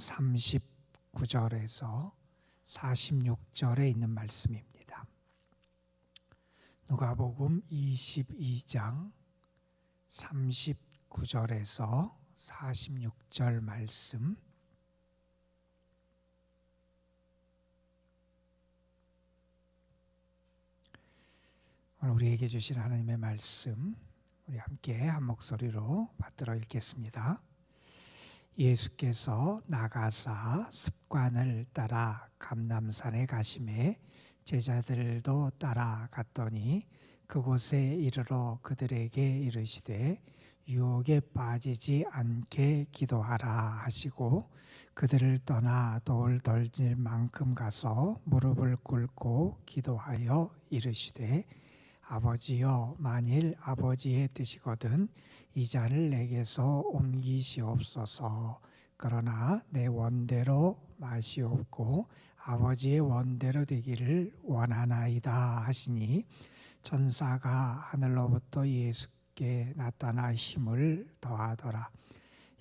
39절에서 46절에 있는 말씀입니다. 누가복음 22장 39절에서 46절 말씀. 오늘 우리에게 주신 하나님의 말씀, 우리 함께 한 목소리로 받들어 읽겠습니다. 예수께서 나가사 습관을 따라 감람산에 가시매 제자들도 따라갔더니 그곳에 이르러 그들에게 이르시되 유혹에 빠지지 않게 기도하라 하시고 그들을 떠나 돌 던질 만큼 가서 무릎을 꿇고 기도하여 이르시되 아버지여, 만일 아버지의 뜻이거든 이 잔을 내게서 옮기시옵소서. 그러나 내 원대로 마시옵고 아버지의 원대로 되기를 원하나이다 하시니 천사가 하늘로부터 예수께 나타나 힘을 더하더라.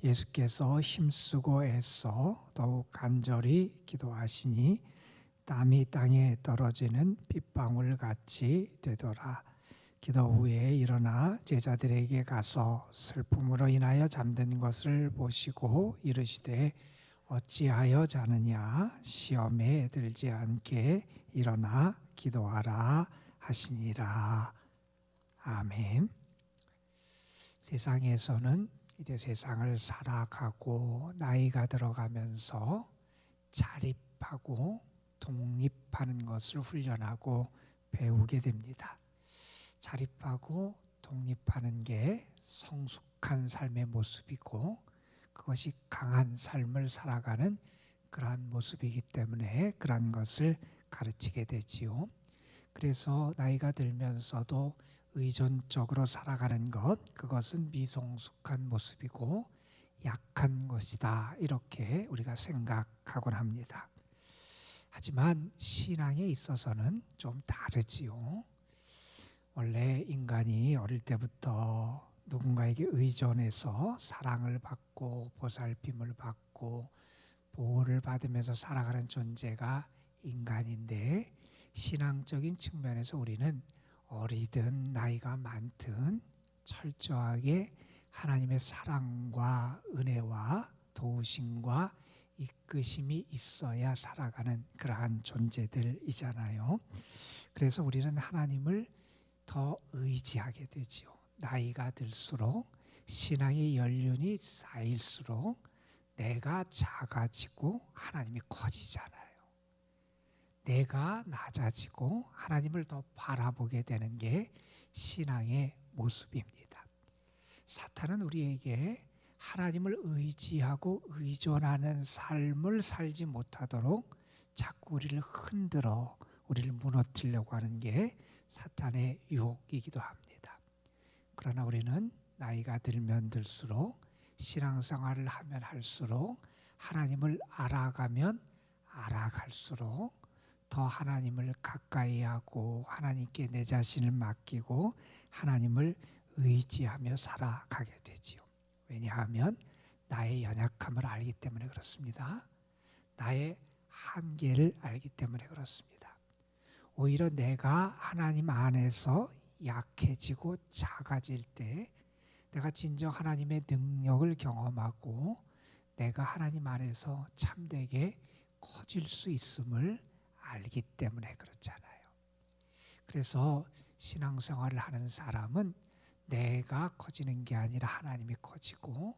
예수께서 힘쓰고 애써 더욱 간절히 기도하시니 땀이 땅에 떨어지는 빗방울 같이 되더라. 기도 후에 일어나 제자들에게 가서 슬픔으로 인하여 잠든 것을 보시고 이르시되 어찌하여 자느냐, 시험에 들지 않게 일어나 기도하라 하시니라. 아멘. 세상에서는 이제 세상을 살아가고 나이가 들어가면서 자립하고 독립하는 것을 훈련하고 배우게 됩니다. 자립하고 독립하는 게 성숙한 삶의 모습이고 그것이 강한 삶을 살아가는 그러한 모습이기 때문에 그러한 것을 가르치게 되지요. 그래서 나이가 들면서도 의존적으로 살아가는 것, 그것은 미성숙한 모습이고 약한 것이다, 이렇게 우리가 생각하곤 합니다. 하지만 신앙에 있어서는 좀 다르지요. 원래 인간이 어릴 때부터 누군가에게 의존해서 사랑을 받고 보살핌을 받고 보호를 받으면서 살아가는 존재가 인간인데, 신앙적인 측면에서 우리는 어리든 나이가 많든 철저하게 하나님의 사랑과 은혜와 도우심과 이끄심이 있어야 살아가는 그러한 존재들이잖아요. 그래서 우리는 하나님을 더 의지하게 되지요. 나이가 들수록 신앙의 연륜이 쌓일수록 내가 작아지고 하나님이 커지잖아요. 내가 낮아지고 하나님을 더 바라보게 되는 게 신앙의 모습입니다. 사탄은 우리에게 하나님을 의지하고 의존하는 삶을 살지 못하도록 자꾸 우리를 흔들어 우리를 무너뜨리려고 하는 게 사탄의 유혹이기도 합니다. 그러나 우리는 나이가 들면 들수록 신앙생활을 하면 할수록 하나님을 알아가면 알아갈수록 더 하나님을 가까이 하고 하나님께 내 자신을 맡기고 하나님을 의지하며 살아가게 되지요. 왜냐하면 나의 연약함을 알기 때문에 그렇습니다. 나의 한계를 알기 때문에 그렇습니다. 오히려 내가 하나님 안에서 약해지고 작아질 때 내가 진정 하나님의 능력을 경험하고 내가 하나님 안에서 참되게 커질 수 있음을 알기 때문에 그렇잖아요. 그래서 신앙생활을 하는 사람은 내가 커지는 게 아니라 하나님이 커지고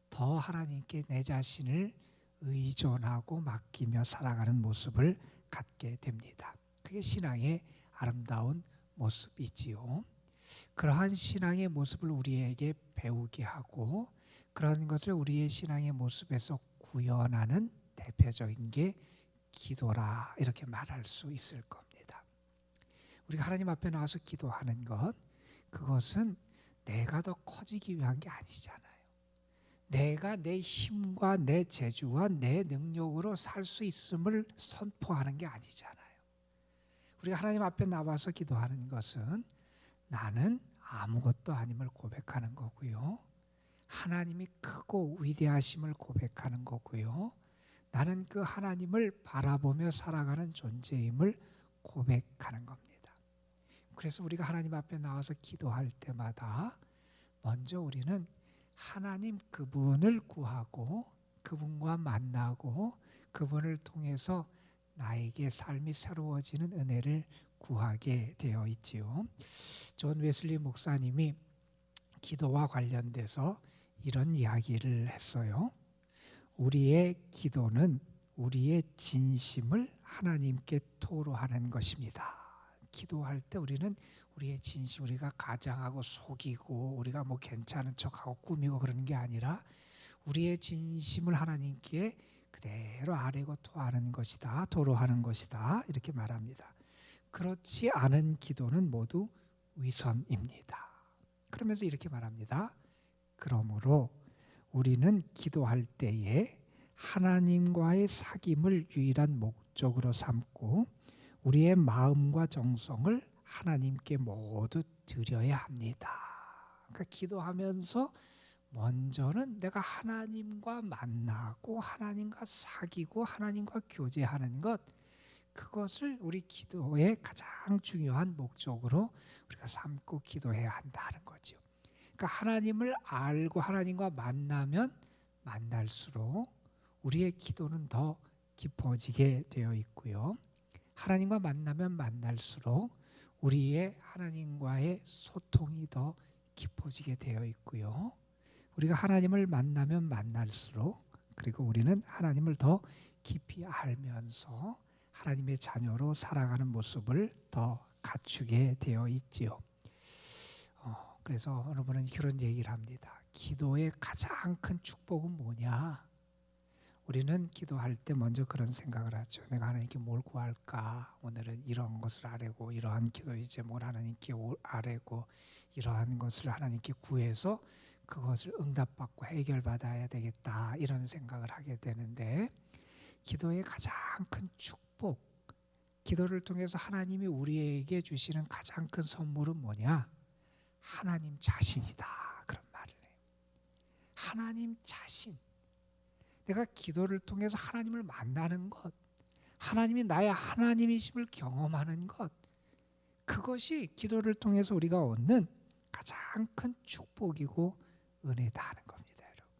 더 하나님께 내 자신을 의존하고 맡기며 살아가는 모습을 갖게 됩니다. 그게 신앙의 아름다운 모습이지요. 그러한 신앙의 모습을 우리에게 배우게 하고 그런 것을 우리의 신앙의 모습에서 구현하는 대표적인 게 기도라, 이렇게 말할 수 있을 겁니다. 우리가 하나님 앞에 나와서 기도하는 것, 그것은 내가 더 커지기 위한 게 아니잖아요. 내가 내 힘과 내 재주와 내 능력으로 살 수 있음을 선포하는 게 아니잖아요. 우리가 하나님 앞에 나와서 기도하는 것은 나는 아무것도 아님을 고백하는 거고요. 하나님이 크고 위대하심을 고백하는 거고요. 나는 그 하나님을 바라보며 살아가는 존재임을 고백하는 겁니다. 그래서 우리가 하나님 앞에 나와서 기도할 때마다 먼저 우리는 하나님 그분을 구하고 그분과 만나고 그분을 통해서 나에게 삶이 새로워지는 은혜를 구하게 되어 있지요. 존 웨슬리 목사님이 기도와 관련돼서 이런 이야기를 했어요. 우리의 기도는 우리의 진심을 하나님께 토로하는 것입니다. 기도할 때 우리는 우리의 진심, 우리가 가장하고 속이고 우리가 뭐 괜찮은 척하고 꾸미고 그러는 게 아니라 우리의 진심을 하나님께 그대로 아뢰고 토하는 것이다, 토로하는 것이다, 이렇게 말합니다. 그렇지 않은 기도는 모두 위선입니다. 그러면서 이렇게 말합니다. 그러므로 우리는 기도할 때에 하나님과의 사귐을 유일한 목적으로 삼고 우리의 마음과 정성을 하나님께 모두 드려야 합니다. 그러니까 기도하면서 먼저는 내가 하나님과 만나고 하나님과 사귀고 하나님과 교제하는 것, 그것을 우리 기도의 가장 중요한 목적으로 우리가 삼고 기도해야 한다는 거죠. 그러니까 하나님을 알고 하나님과 만나면 만날수록 우리의 기도는 더 깊어지게 되어 있고요. 하나님과 만나면 만날수록 우리의 하나님과의 소통이 더 깊어지게 되어 있고요. 우리가 하나님을 만나면 만날수록 그리고 우리는 하나님을 더 깊이 알면서 하나님의 자녀로 살아가는 모습을 더 갖추게 되어 있지요. 그래서 어느 분은 그런 얘기를 합니다. 기도의 가장 큰 축복은 뭐냐? 우리는 기도할 때 먼저 그런 생각을 하죠. 내가 하나님께 뭘 구할까? 오늘은 이런 것을 아뢰고 이러한 기도의 제목을 하나님께 아뢰고 이러한 것을 하나님께 구해서 그것을 응답받고 해결받아야 되겠다, 이런 생각을 하게 되는데, 기도의 가장 큰 축복, 기도를 통해서 하나님이 우리에게 주시는 가장 큰 선물은 뭐냐? 하나님 자신이다, 그런 말을 해요. 하나님 자신. 내가 기도를 통해서 하나님을 만나는 것, 하나님이 나의 하나님이심을 경험하는 것, 그것이 기도를 통해서 우리가 얻는 가장 큰 축복이고 은혜다 하는 겁니다, 여러분.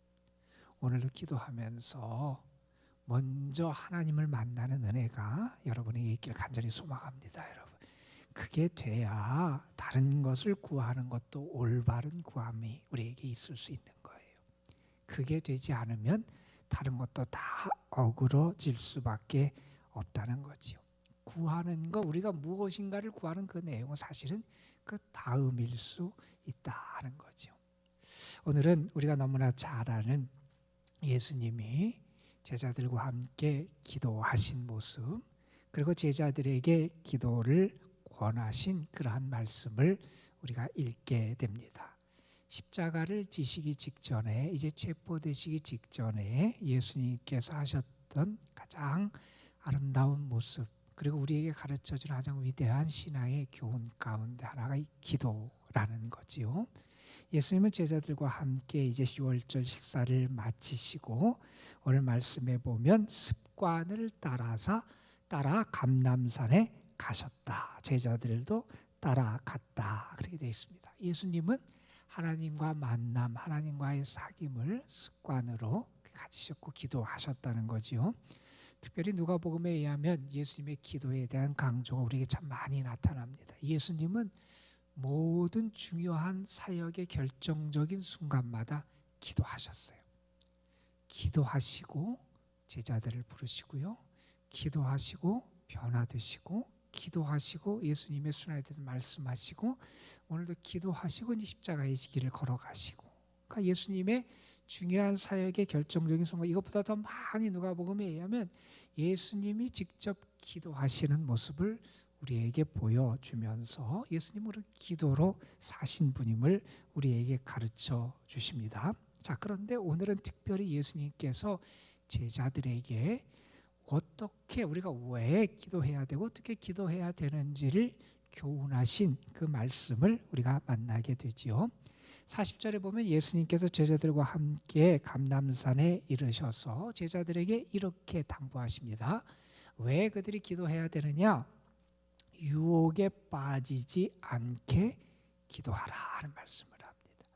오늘도 기도하면서 먼저 하나님을 만나는 은혜가 여러분에게 있기를 간절히 소망합니다, 여러분. 그게 돼야 다른 것을 구하는 것도 올바른 구함이 우리에게 있을 수 있는 거예요. 그게 되지 않으면 다른 것도 다 어그러질 수밖에 없다는 거지요. 구하는 거, 우리가 무엇인가를 구하는 그 내용은 사실은 그 다음일 수 있다는 거죠. 오늘은 우리가 너무나 잘 아는 예수님이 제자들과 함께 기도하신 모습, 그리고 제자들에게 기도를 권하신 그러한 말씀을 우리가 읽게 됩니다. 십자가를 지시기 직전에, 이제 체포되시기 직전에 예수님께서 하셨던 가장 아름다운 모습, 그리고 우리에게 가르쳐주는 가장 위대한 신앙의 교훈 가운데 하나가 이 기도라는 거지요. 예수님은 제자들과 함께 이제 유월절 식사를 마치시고 오늘 말씀에 보면 습관을 따라 감람산에 가셨다. 제자들도 따라갔다. 그렇게 되어 있습니다. 예수님은 하나님과 만남, 하나님과의 사귐을 습관으로 가지셨고 기도하셨다는 거지요. 특별히 누가복음에 의하면 예수님의 기도에 대한 강조가 우리에게 참 많이 나타납니다. 예수님은 모든 중요한 사역의 결정적인 순간마다 기도하셨어요. 기도하시고 제자들을 부르시고요. 기도하시고 변화되시고, 기도하시고 예수님의 순환에 대해서 말씀하시고, 오늘도 기도하시고 이제 십자가의 길을 걸어가시고, 그러니까 예수님의 중요한 사역의 결정적인 순간, 이것보다 더 많이 누가복음에 의하면 예수님이 직접 기도하시는 모습을 우리에게 보여주면서 예수님은 기도로 사신 분임을 우리에게 가르쳐 주십니다. 자, 그런데 오늘은 특별히 예수님께서 제자들에게 어떻게, 우리가 왜 기도해야 되고 어떻게 기도해야 되는지를 교훈하신 그 말씀을 우리가 만나게 되지요. 40절에 보면 예수님께서 제자들과 함께 감람산에 이르셔서 제자들에게 이렇게 당부하십니다. 왜 그들이 기도해야 되느냐? 유혹에 빠지지 않게 기도하라 하는 말씀을 합니다.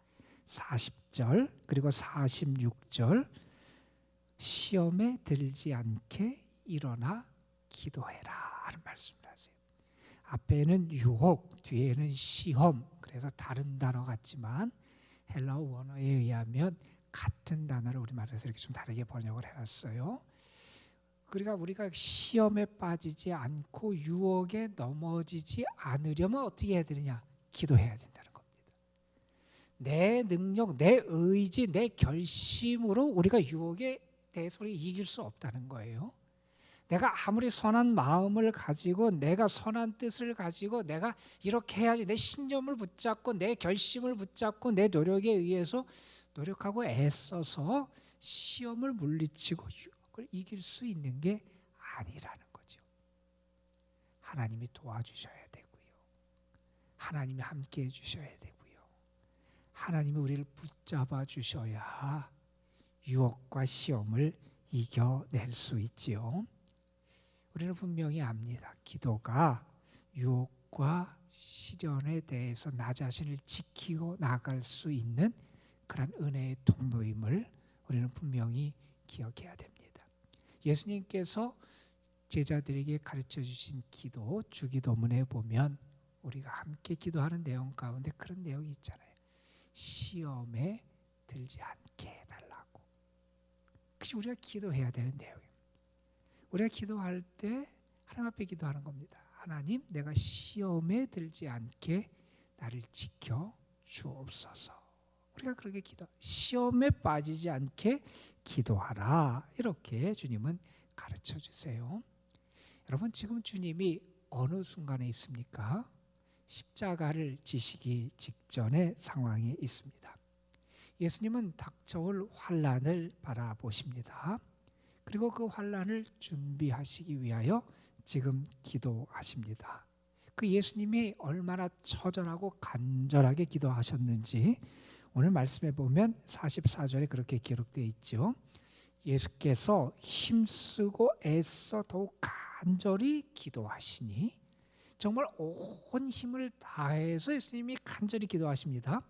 40절 그리고 46절 시험에 들지 않게 일어나 기도해라 하는 말씀을 하세요. 앞에는 유혹, 뒤에는 시험. 그래서 다른 단어 같지만 헬라어 원어에 의하면 같은 단어를 우리말에서 이렇게 좀 다르게 번역을 해놨어요. 그러니까 우리가 시험에 빠지지 않고 유혹에 넘어지지 않으려면 어떻게 해야 되느냐? 기도해야 된다는 겁니다. 내 능력, 내 의지, 내 결심으로 우리가 유혹에 대해서 이길 수 없다는 거예요. 내가 아무리 선한 마음을 가지고 내가 선한 뜻을 가지고 내가 이렇게 해야지 내 신념을 붙잡고 내 결심을 붙잡고 내 노력에 의해서 노력하고 애써서 시험을 물리치고 유혹을 이길 수 있는 게 아니라는 거죠. 하나님이 도와주셔야 되고요. 하나님이 함께해 주셔야 되고요. 하나님이 우리를 붙잡아 주셔야 유혹과 시험을 이겨낼 수 있지요. 우리는 분명히 압니다. 기도가 유혹과 시련에 대해서 나 자신을 지키고 나갈 수 있는 그런 은혜의 통로임을 우리는 분명히 기억해야 됩니다. 예수님께서 제자들에게 가르쳐 주신 기도, 주기도문에 보면 우리가 함께 기도하는 내용 가운데 그런 내용이 있잖아요. 시험에 들지 않게 해달라고. 그것이 우리가 기도해야 되는 내용이에요. 우리가 기도할 때 하나님 앞에 기도하는 겁니다. 하나님, 내가 시험에 들지 않게 나를 지켜 주옵소서. 우리가 그렇게 시험에 빠지지 않게 기도하라. 이렇게 주님은 가르쳐 주세요. 여러분, 지금 주님이 어느 순간에 있습니까? 십자가를 지시기 직전의 상황에 있습니다. 예수님은 닥쳐올 환난을 바라보십니다. 그리고 그 환난을 준비하시기 위하여 지금 기도하십니다. 그 예수님이 얼마나 처절하고 간절하게 기도하셨는지 오늘 말씀해 보면 44절에 그렇게 기록되어 있죠. 예수께서 힘쓰고 애써 더욱 간절히 기도하시니, 정말 온 힘을 다해서 예수님이 간절히 기도하십니다.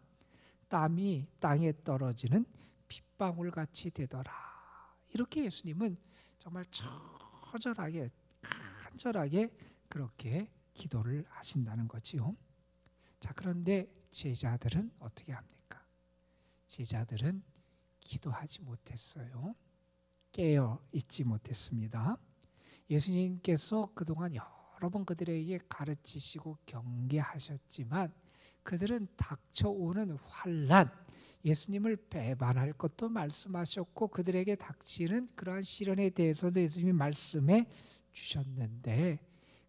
땀이 땅에 떨어지는 빗방울 같이 되더라. 이렇게 예수님은 정말 처절하게 간절하게 그렇게 기도를 하신다는 거지요. 자, 그런데 제자들은 어떻게 합니까? 제자들은 기도하지 못했어요. 깨어 있지 못했습니다. 예수님께서 그동안 여러 번 그들에게 가르치시고 경계하셨지만 그들은 닥쳐오는 환난, 예수님을 배반할 것도 말씀하셨고 그들에게 닥치는 그러한 시련에 대해서도 예수님이 말씀해 주셨는데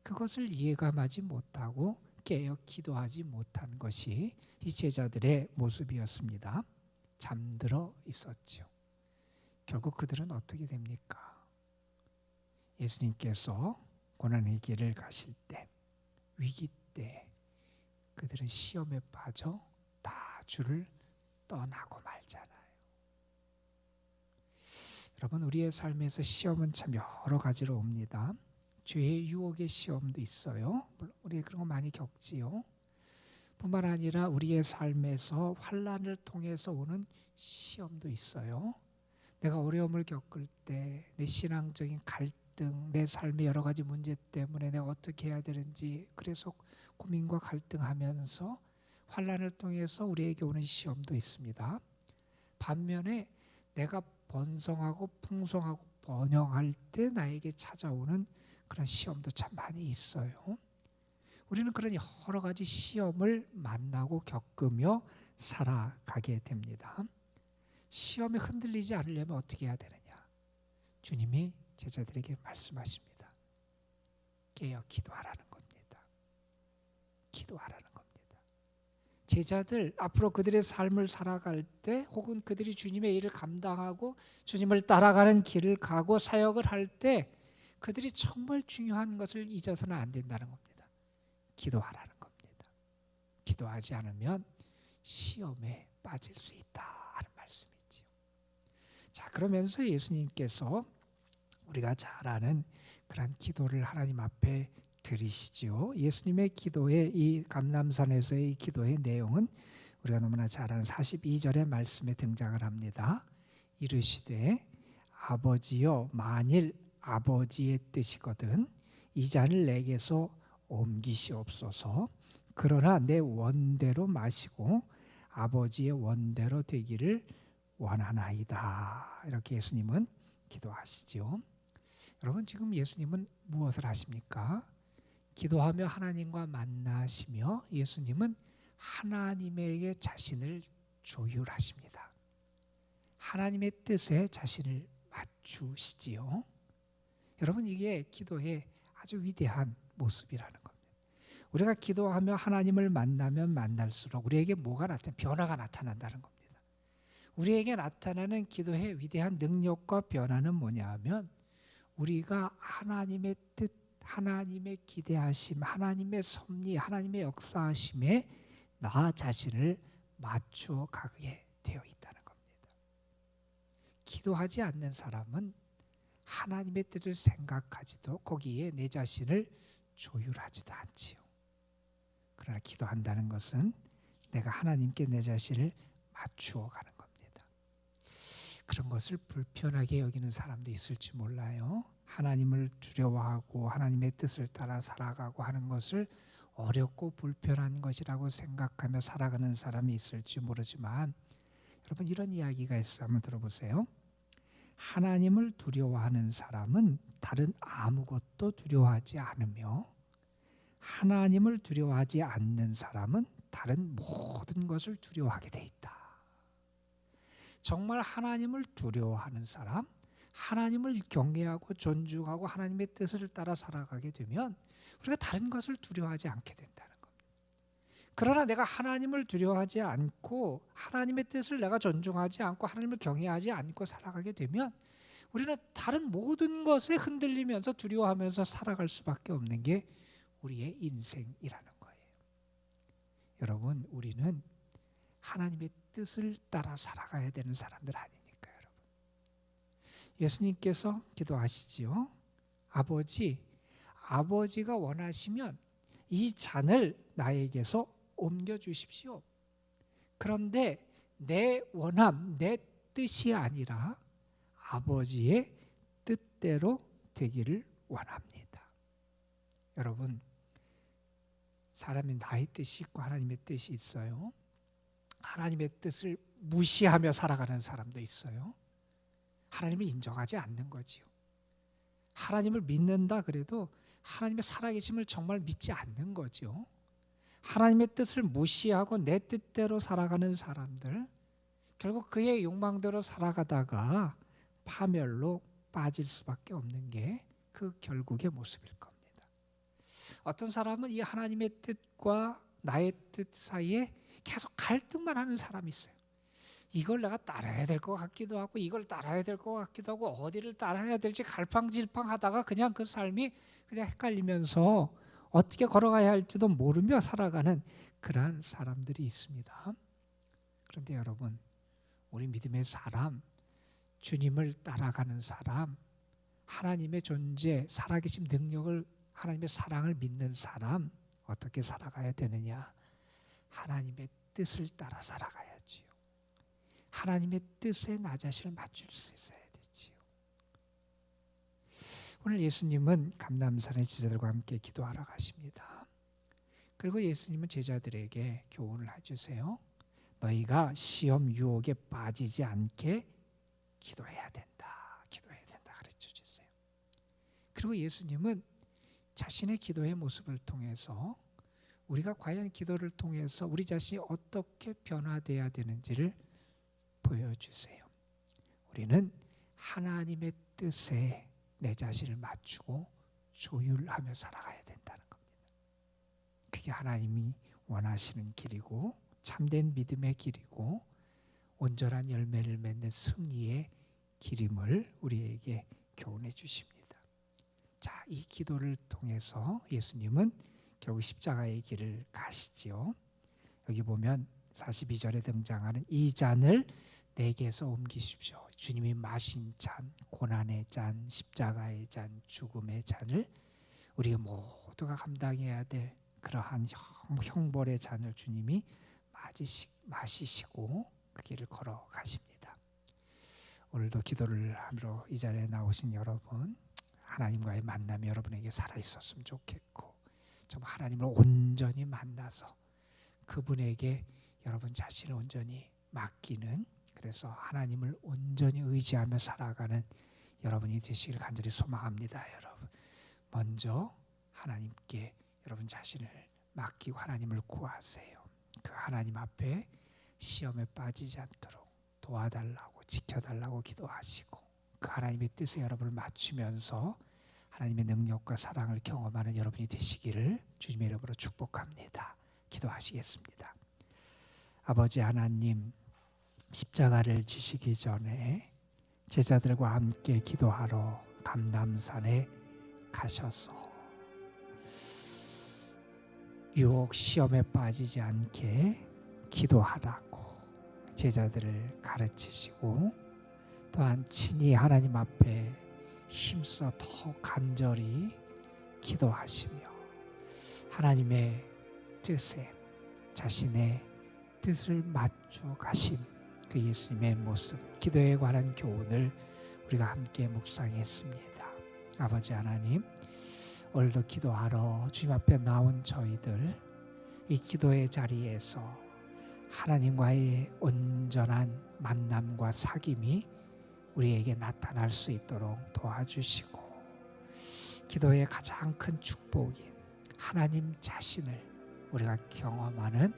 그것을 예감하지 못하고 깨어 기도하지 못한 것이 이 제자들의 모습이었습니다. 잠들어 있었죠. 결국 그들은 어떻게 됩니까? 예수님께서 고난의 길을 가실 때, 위기 때 그들은 시험에 빠져 다 주를 떠나고 말잖아요. 여러분, 우리의 삶에서 시험은 참 여러 가지로 옵니다. 죄의 유혹의 시험도 있어요. 물론 우리 그런 거 많이 겪지요. 뿐만 아니라 우리의 삶에서 환난을 통해서 오는 시험도 있어요. 내가 어려움을 겪을 때 내 신앙적인 갈등, 내 삶의 여러 가지 문제 때문에 내가 어떻게 해야 되는지 그래서 고민과 갈등하면서 환난을 통해서 우리에게 오는 시험도 있습니다. 반면에 내가 번성하고 풍성하고 번영할 때 나에게 찾아오는 그런 시험도 참 많이 있어요. 우리는 그런 여러 가지 시험을 만나고 겪으며 살아가게 됩니다. 시험에 흔들리지 않으려면 어떻게 해야 되느냐? 주님이 제자들에게 말씀하십니다. 깨어 기도하라는 겁니다. 기도하라는 겁니다. 제자들 앞으로 그들의 삶을 살아갈 때 혹은 그들이 주님의 일을 감당하고 주님을 따라가는 길을 가고 사역을 할 때 그들이 정말 중요한 것을 잊어서는 안 된다는 겁니다. 기도하라는 겁니다. 기도하지 않으면 시험에 빠질 수 있다 하는 말씀이지요. 자, 그러면서 예수님께서 우리가 잘 아는 그런 기도를 하나님 앞에 드리시죠. 예수님의 기도의 이 감람산에서의 이 기도의 내용은 우리가 너무나 잘 아는 42절의 말씀에 등장을 합니다. 이르시되 아버지여, 만일 아버지의 뜻이거든 이 잔을 내게서 옮기시옵소서. 그러나 내 원대로 마시고 아버지의 원대로 되기를 원하나이다. 이렇게 예수님은 기도하시죠. 여러분, 지금 예수님은 무엇을 하십니까? 기도하며 하나님과 만나시며 예수님은 하나님에게 자신을 조율하십니다. 하나님의 뜻에 자신을 맞추시지요. 여러분, 이게 기도의 아주 위대한 모습이라는 겁니다. 우리가 기도하며 하나님을 만나면 만날수록 우리에게 뭐가 변화가 나타난다는 겁니다. 우리에게 나타나는 기도의 위대한 능력과 변화는 뭐냐 하면 우리가 하나님의 뜻, 하나님의 기대하심, 하나님의 섭리, 하나님의 역사하심에 나 자신을 맞추어 가게 되어 있다는 겁니다. 기도하지 않는 사람은 하나님의 뜻을 생각하지도 거기에 내 자신을 조율하지도 않지요. 그러나 기도한다는 것은 내가 하나님께 내 자신을 맞추어 가는 겁니다. 그런 것을 불편하게 여기는 사람도 있을지 몰라요. 하나님을 두려워하고 하나님의 뜻을 따라 살아가고 하는 것을 어렵고 불편한 것이라고 생각하며 살아가는 사람이 있을지 모르지만 여러분, 이런 이야기가 있어요. 한번 들어보세요. 하나님을 두려워하는 사람은 다른 아무것도 두려워하지 않으며 하나님을 두려워하지 않는 사람은 다른 모든 것을 두려워하게 돼 있다. 정말 하나님을 두려워하는 사람, 하나님을 경외하고 존중하고 하나님의 뜻을 따라 살아가게 되면 우리가 다른 것을 두려워하지 않게 된다는 겁니다. 그러나 내가 하나님을 두려워하지 않고 하나님의 뜻을 내가 존중하지 않고 하나님을 경외하지 않고 살아가게 되면 우리는 다른 모든 것에 흔들리면서 두려워하면서 살아갈 수밖에 없는 게 우리의 인생이라는 거예요. 여러분, 우리는 하나님의 뜻을 따라 살아가야 되는 사람들 아닙니까, 여러분? 예수님께서 기도하시지요. 아버지가 원하시면 이 잔을 나에게서 옮겨주십시오. 그런데 내 원함, 내 뜻이 아니라 아버지의 뜻대로 되기를 원합니다. 여러분, 사람이 나의 뜻이 있고 하나님의 뜻이 있어요. 하나님의 뜻을 무시하며 살아가는 사람도 있어요. 하나님을 인정하지 않는 거지요. 하나님을 믿는다 그래도 하나님의 살아계심을 정말 믿지 않는 거죠. 하나님의 뜻을 무시하고 내 뜻대로 살아가는 사람들, 결국 그의 욕망대로 살아가다가 파멸로 빠질 수밖에 없는 게 그 결국의 모습일 겁니다. 어떤 사람은 이 하나님의 뜻과 나의 뜻 사이에 계속 갈등만 하는 사람이 있어요. 이걸 내가 따라야 될 것 같기도 하고 이걸 따라야 될 것 같기도 하고 어디를 따라야 될지 갈팡질팡하다가 그냥 그 삶이 그냥 헷갈리면서 어떻게 걸어가야 할지도 모르며 살아가는 그러한 사람들이 있습니다. 그런데 여러분, 우리 믿음의 사람, 주님을 따라가는 사람, 하나님의 존재, 살아계신 능력을, 하나님의 사랑을 믿는 사람, 어떻게 살아가야 되느냐? 하나님의 뜻을 따라 살아가야지요. 하나님의 뜻에 나 자신을 맞출 수 있어야 되지요. 오늘 예수님은 감람산의 제자들과 함께 기도하러 가십니다. 그리고 예수님은 제자들에게 교훈을 해주세요. 너희가 시험 유혹에 빠지지 않게 기도해야 된다. 가르쳐 주세요. 그리고 예수님은 자신의 기도의 모습을 통해서 우리가 과연 기도를 통해서 우리 자신이 어떻게 변화되어야 되는지를 보여주세요. 우리는 하나님의 뜻에 내 자신을 맞추고 조율하며 살아가야 된다는 겁니다. 그게 하나님이 원하시는 길이고 참된 믿음의 길이고 온전한 열매를 맺는 승리의 길임을 우리에게 교훈해 주십니다. 자, 이 기도를 통해서 예수님은 결국 십자가의 길을 가시지요. 여기 보면 42절에 등장하는 이 잔을 내게서 옮기십시오. 주님이 마신 잔, 고난의 잔, 십자가의 잔, 죽음의 잔을 우리 모두가 감당해야 될 그러한 형벌의 잔을 주님이 마시시고 그 길을 걸어가십니다. 오늘도 기도를 하러 이 자리에 나오신 여러분, 하나님과의 만남이 여러분에게 살아있었으면 좋겠고, 정말 하나님을 온전히 만나서 그분에게 여러분 자신을 온전히 맡기는, 그래서 하나님을 온전히 의지하며 살아가는 여러분이 되시길 간절히 소망합니다. 여러분, 먼저 하나님께 여러분 자신을 맡기고 하나님을 구하세요. 그 하나님 앞에 시험에 빠지지 않도록 도와달라고, 지켜달라고 기도하시고, 그 하나님의 뜻에 여러분을 맞추면서 하나님의 능력과 사랑을 경험하는 여러분이 되시기를 주님의 이름으로 축복합니다. 기도하시겠습니다. 아버지 하나님, 십자가를 지시기 전에 제자들과 함께 기도하러 감람산에 가셔서 유혹 시험에 빠지지 않게 기도하라고 제자들을 가르치시고, 또한 친히 하나님 앞에 힘써 더 간절히 기도하시며 하나님의 뜻에 자신의 뜻을 맞춰 가신 그 예수님의 모습, 기도에 관한 교훈을 우리가 함께 묵상했습니다. 아버지 하나님, 오늘도 기도하러 주님 앞에 나온 저희들, 이 기도의 자리에서 하나님과의 온전한 만남과 사귐이 우리에게 나타날 수 있도록 도와주시고, 기도의 가장 큰 축복인 하나님 자신을 우리가 경험하는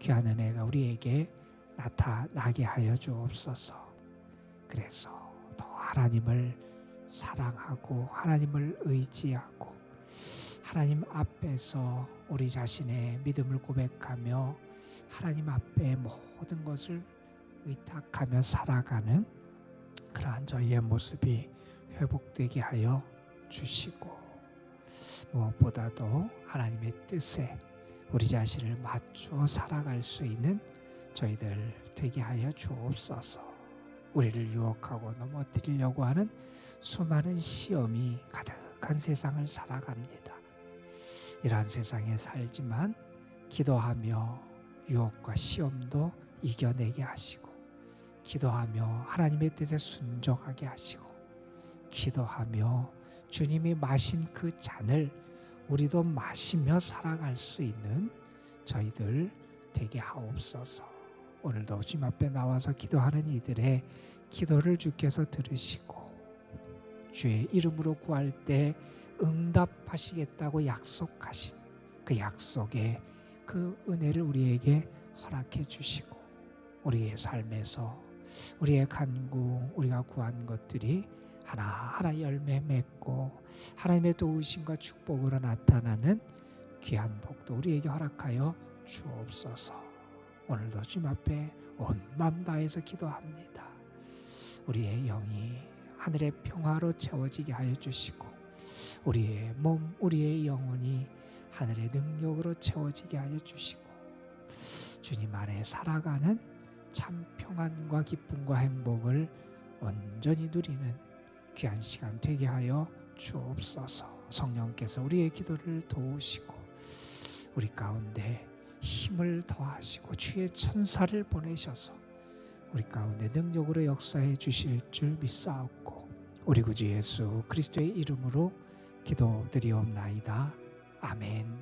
귀한 은혜가 우리에게 나타나게 하여 주옵소서. 그래서 더 하나님을 사랑하고 하나님을 의지하고 하나님 앞에서 우리 자신의 믿음을 고백하며 하나님 앞에 모든 것을 의탁하며 살아가는 그러한 저희의 모습이 회복되게 하여 주시고, 무엇보다도 하나님의 뜻에 우리 자신을 맞추어 살아갈 수 있는 저희들 되게 하여 주옵소서. 우리를 유혹하고 넘어뜨리려고 하는 수많은 시험이 가득한 세상을 살아갑니다. 이러한 세상에 살지만 기도하며 유혹과 시험도 이겨내게 하시고, 기도하며 하나님의 뜻에 순종하게 하시고, 기도하며 주님이 마신 그 잔을 우리도 마시며 살아갈 수 있는 저희들 되게 하옵소서. 오늘도 주님 앞에 나와서 기도하는 이들의 기도를 주께서 들으시고 주의 이름으로 구할 때 응답하시겠다고 약속하신 그 약속의 그 은혜를 우리에게 허락해 주시고, 우리의 삶에서 우리의 간구, 우리가 구한 것들이 하나하나 열매 맺고 하나님의 도우심과 축복으로 나타나는 귀한 복도 우리에게 허락하여 주옵소서. 오늘도 주님 앞에 온 마음 다해서 기도합니다. 우리의 영이 하늘의 평화로 채워지게 하여 주시고, 우리의 몸, 우리의 영혼이 하늘의 능력으로 채워지게 하여 주시고, 주님 안에 살아가는 참 평안과 기쁨과 행복을 온전히 누리는 귀한 시간 되게 하여 주옵소서. 성령께서 우리의 기도를 도우시고 우리 가운데 힘을 더하시고 주의 천사를 보내셔서 우리 가운데 능력으로 역사해 주실 줄 믿사옵고, 우리 구주 예수 그리스도의 이름으로 기도드리옵나이다. 아멘.